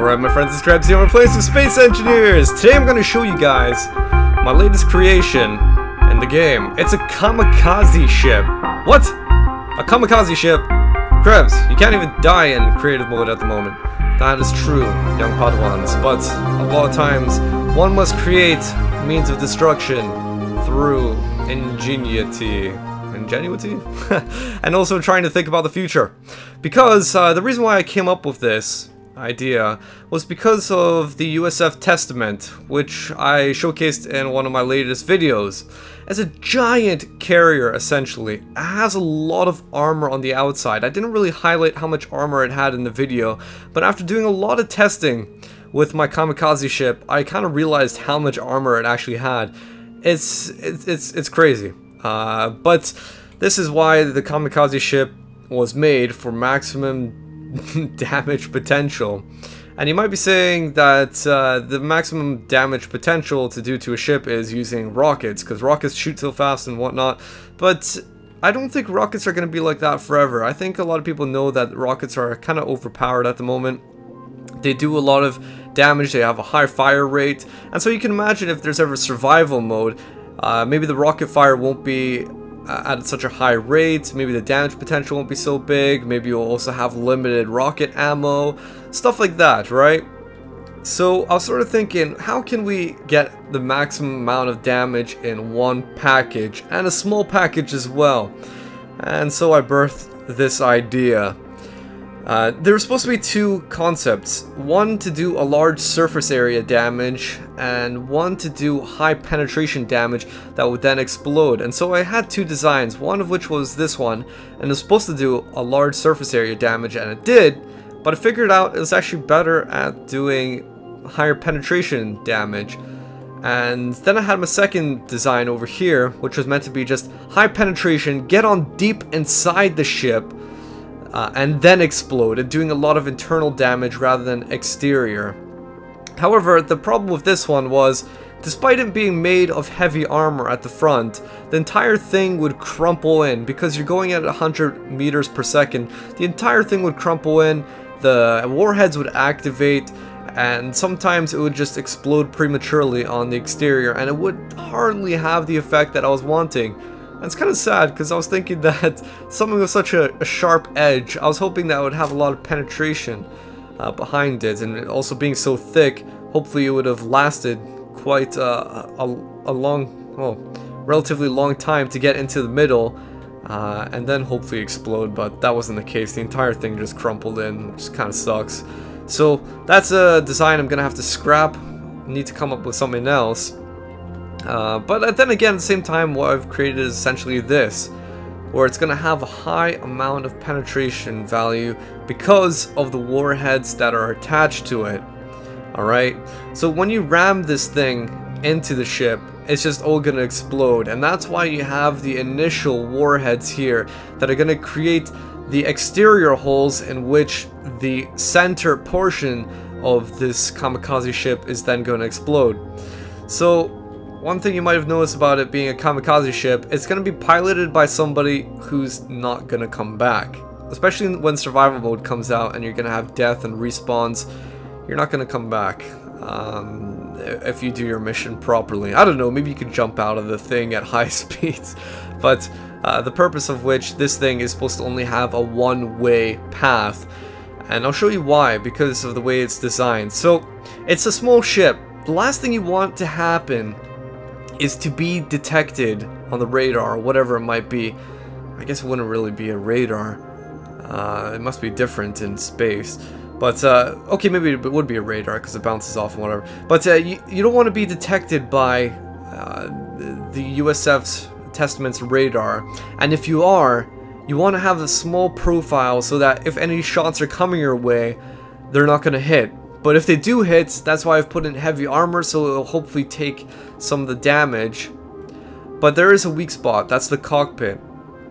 Alright my friends, it's Krabs here. We're playing some Space Engineers! Today I'm going to show you guys my latest creation in the game. It's a Kamikaze ship. What? A Kamikaze ship? Krabs, you can't even die in creative mode at the moment. That is true, young Padawans, but a lot of times one must create means of destruction through ingenuity. And also trying to think about the future. Because the reason why I came up with this idea was because of the USF Testament, which I showcased in one of my latest videos. As a giant carrier, essentially, it has a lot of armor on the outside. I didn't really highlight how much armor it had in the video, but after doing a lot of testing with my Kamikaze ship, I kind of realized how much armor it actually had. It's crazy. But this is why the Kamikaze ship was made, for maximum damage potential. And you might be saying that the maximum damage potential to do to a ship is using rockets, because rockets shoot so fast and whatnot, but I don't think rockets are going to be like that forever. I think a lot of people know that rockets are kind of overpowered at the moment. They do a lot of damage, they have a high fire rate, and so you can imagine if there's ever survival mode, maybe the rocket fire won't be at such a high rate, maybe the damage potential won't be so big, maybe you'll also have limited rocket ammo, stuff like that, right? So I was sort of thinking, how can we get the maximum amount of damage in one package, and a small package as well? And so I birthed this idea. There were supposed to be two concepts, one to do a large surface area damage and one to do high penetration damage that would then explode. And so I had two designs, one of which was this one, and it was supposed to do a large surface area damage, and it did, but I figured out it was actually better at doing higher penetration damage. And then I had my second design over here, which was meant to be just high penetration, get on deep inside the ship, and then explode, and doing a lot of internal damage rather than exterior. However, the problem with this one was, despite it being made of heavy armor at the front, the entire thing would crumple in, because you're going at 100 meters per second, the entire thing would crumple in, the warheads would activate, and sometimes it would just explode prematurely on the exterior, and it would hardly have the effect that I was wanting. And it's kind of sad, because I was thinking that something with such a sharp edge, I was hoping that it would have a lot of penetration behind it, and also being so thick, hopefully it would have lasted quite a long, well, relatively long time to get into the middle, and then hopefully explode, but that wasn't the case. The entire thing just crumpled in, which kind of sucks. So that's a design I'm going to have to scrap. I need to come up with something else. But then again, at the same time, what I've created is essentially this, where it's going to have a high amount of penetration value because of the warheads that are attached to it. Alright, so when you ram this thing into the ship, it's just all going to explode, and that's why you have the initial warheads here that are going to create the exterior holes in which the center portion of this Kamikaze ship is then going to explode. So one thing you might have noticed about it being a Kamikaze ship, it's going to be piloted by somebody who's not going to come back. Especially when survival mode comes out and you're going to have death and respawns, you're not going to come back if you do your mission properly. I don't know, maybe you could jump out of the thing at high speeds, but the purpose of which this thing is supposed to only have a one-way path. And I'll show you why, because of the way it's designed. So, it's a small ship. The last thing you want to happen is to be detected on the radar, or whatever it might be. I guess it wouldn't really be a radar. It must be different in space. But, okay, maybe it would be a radar, because it bounces off and whatever. But you don't want to be detected by the USF's Testament's radar. And if you are, you want to have a small profile so that if any shots are coming your way, they're not going to hit. But if they do hit, that's why I've put in heavy armor, so it'll hopefully take some of the damage. But there is a weak spot, that's the cockpit.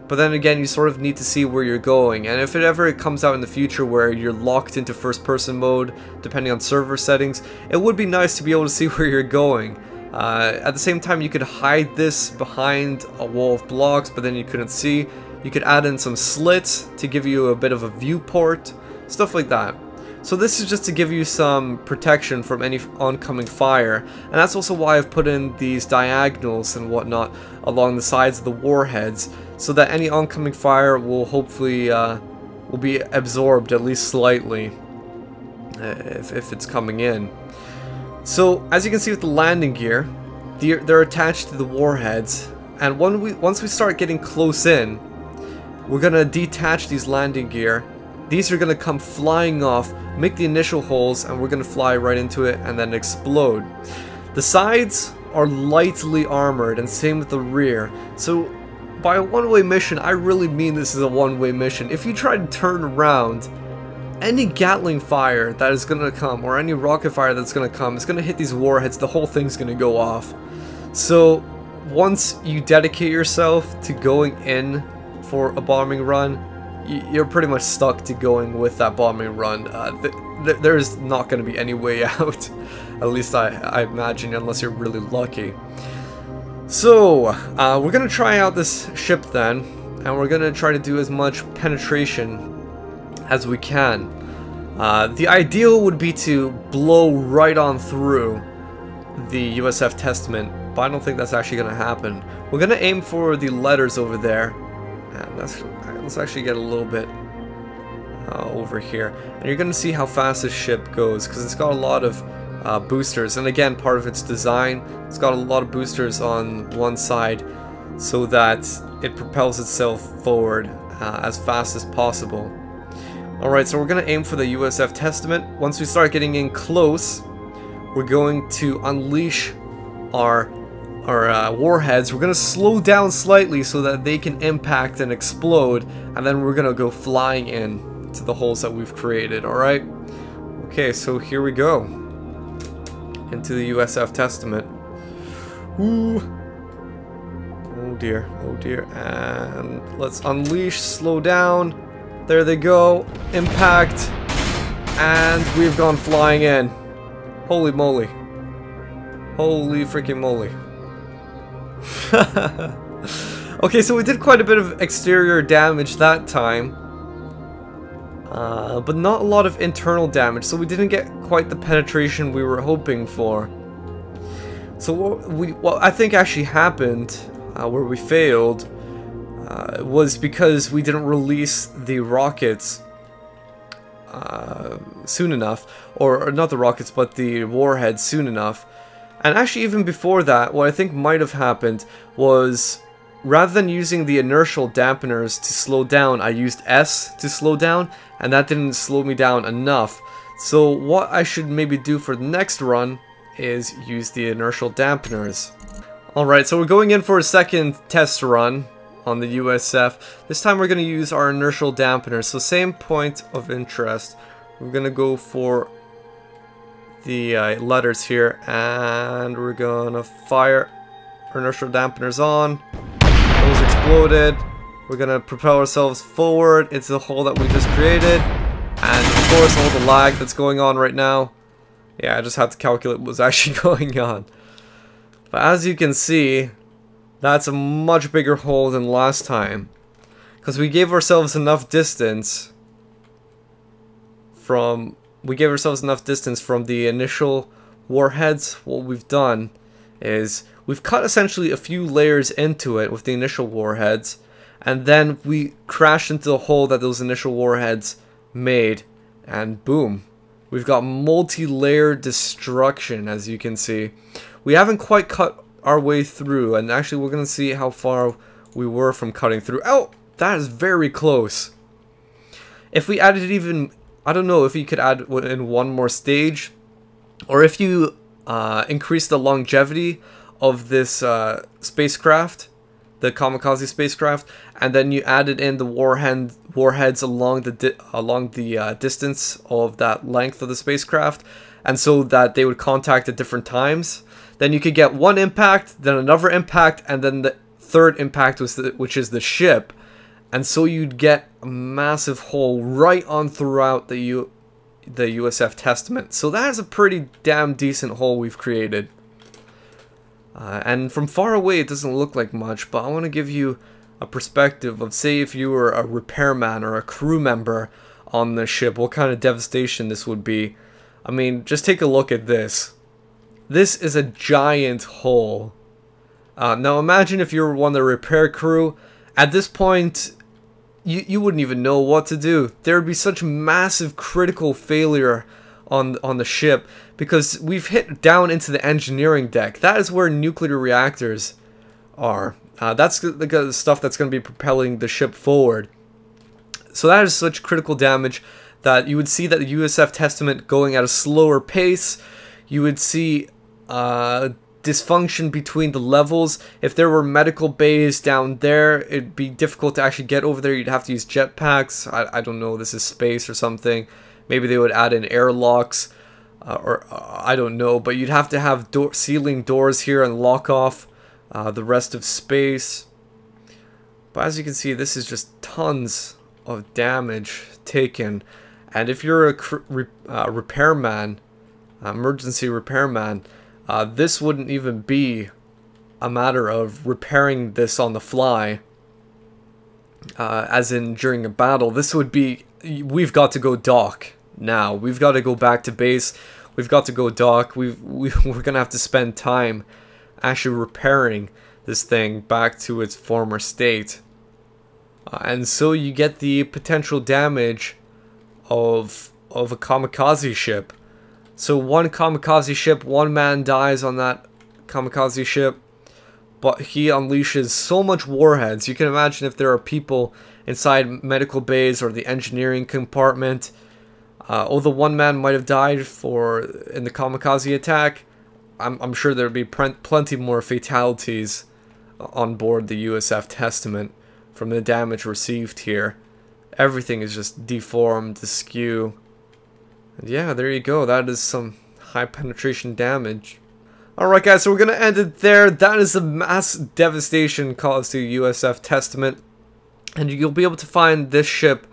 But then again, you sort of need to see where you're going, and if it ever comes out in the future where you're locked into first person mode, depending on server settings, it would be nice to be able to see where you're going. At the same time, you could hide this behind a wall of blocks, but then you couldn't see. You could add in some slits to give you a bit of a viewport, stuff like that. So this is just to give you some protection from any oncoming fire, and that's also why I've put in these diagonals and whatnot along the sides of the warheads, so that any oncoming fire will hopefully will be absorbed at least slightly if it's coming in. So as you can see with the landing gear, they're attached to the warheads, and once we start getting close in, we're gonna detach these landing gear. These are gonna come flying off, make the initial holes, and we're gonna fly right into it and then explode. The sides are lightly armored, and same with the rear. So by a one-way mission, I really mean this is a one-way mission. If you try to turn around, any Gatling fire that is gonna come, or any rocket fire that's gonna come, is gonna hit these warheads. The whole thing's gonna go off. So once you dedicate yourself to going in for a bombing run, you're pretty much stuck to going with that bombing run. There's not going to be any way out, at least I imagine, unless you're really lucky. So we're going to try out this ship then, and we're going to try to do as much penetration as we can. The ideal would be to blow right on through the USF Testament, but I don't think that's actually going to happen. We're going to aim for the letters over there, and let's actually get a little bit over here, and you're going to see how fast this ship goes, because it's got a lot of boosters, and again, part of its design, it's got a lot of boosters on one side so that it propels itself forward as fast as possible. Alright, so we're going to aim for the USF Testament. Once we start getting in close, we're going to unleash our warheads. We're going to slow down slightly so that they can impact and explode, and then we're going to go flying in to the holes that we've created, alright? Okay, so here we go. Into the USF Testament. Ooh. Oh dear, and let's unleash, slow down. There they go, impact, and we've gone flying in. Holy moly. Holy freaking moly. Okay, so we did quite a bit of exterior damage that time, but not a lot of internal damage, so we didn't get quite the penetration we were hoping for. So what I think actually happened, where we failed, was because we didn't release the rockets soon enough, or not the rockets, but the warheads soon enough. And actually, even before that, what I think might have happened was, rather than using the inertial dampeners to slow down, I used S to slow down, and that didn't slow me down enough. So what I should maybe do for the next run is use the inertial dampeners. Alright, so we're going in for a second test run on the USF. This time we're going to use our inertial dampeners. So same point of interest. We're going to go for the letters here, and we're going to fire our inertial dampeners on. Those exploded. We're going to propel ourselves forward into the hole that we just created. And of course all the lag that's going on right now. Yeah, I just had to calculate what was actually going on. But as you can see, that's a much bigger hole than last time, because we gave ourselves enough distance from the initial warheads. What we've done is we've cut essentially a few layers into it with the initial warheads, and then we crashed into the hole that those initial warheads made, and boom, we've got multi-layer destruction. As you can see, we haven't quite cut our way through, and actually we're gonna see how far we were from cutting through. Oh, that is very close. If we added even, I don't know if you could add in one more stage, or if you increase the longevity of this spacecraft, the Kamikaze spacecraft, and then you added in the warheads along the distance of that length of the spacecraft, and so that they would contact at different times. Then you could get one impact, then another impact, and then the third impact which is the ship. And so you'd get a massive hole right on throughout the USF Testament. So that is a pretty damn decent hole we've created. And from far away it doesn't look like much, but I want to give you a perspective of, say if you were a repairman or a crew member on the ship, what kind of devastation this would be. I mean, just take a look at this. This is a giant hole. Now imagine if you were one of the repair crew. At this point, you wouldn't even know what to do. There would be such massive critical failure on the ship because we've hit down into the engineering deck. That is where nuclear reactors are. That's the stuff that's going to be propelling the ship forward. So that is such critical damage that you would see that the USF Testament going at a slower pace. You would see dysfunction between the levels. If there were medical bays down there, it'd be difficult to actually get over there. You'd have to use jetpacks. I don't know, this is space or something. Maybe they would add in airlocks, or I don't know, but you'd have to have ceiling doors here and lock off the rest of space. But as you can see, this is just tons of damage taken. And if you're a repairman, emergency repairman, this wouldn't even be a matter of repairing this on the fly, as in during a battle. This would be, we've got to go dock now. We've got to go back to base. We've got to go dock. We're gonna have to spend time actually repairing this thing back to its former state. And so you get the potential damage of a kamikaze ship. So one kamikaze ship, one man dies on that kamikaze ship, but he unleashes so much warheads. You can imagine if there are people inside medical bays or the engineering compartment. Although one man might have died in the kamikaze attack, I'm sure there would be plenty more fatalities on board the USF Testament from the damage received here. Everything is just deformed, askew. And yeah, there you go. That is some high penetration damage. Alright guys, so we're going to end it there. That is the mass devastation caused to USF Testament. And you'll be able to find this ship,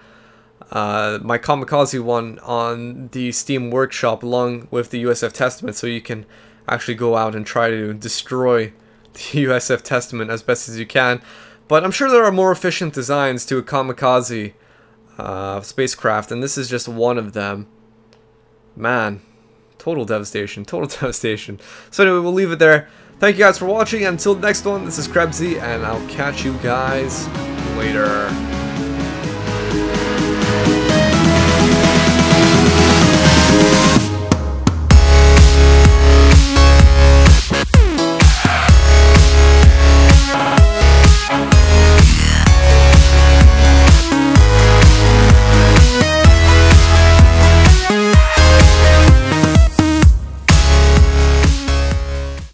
my Kamikaze one, on the Steam Workshop along with the USF Testament. So you can actually go out and try to destroy the USF Testament as best as you can. But I'm sure there are more efficient designs to a Kamikaze spacecraft. And this is just one of them. Man, total devastation, total devastation. So anyway, we'll leave it there. Thank you guys for watching. Until the next one, this is Krebsy, and I'll catch you guys later.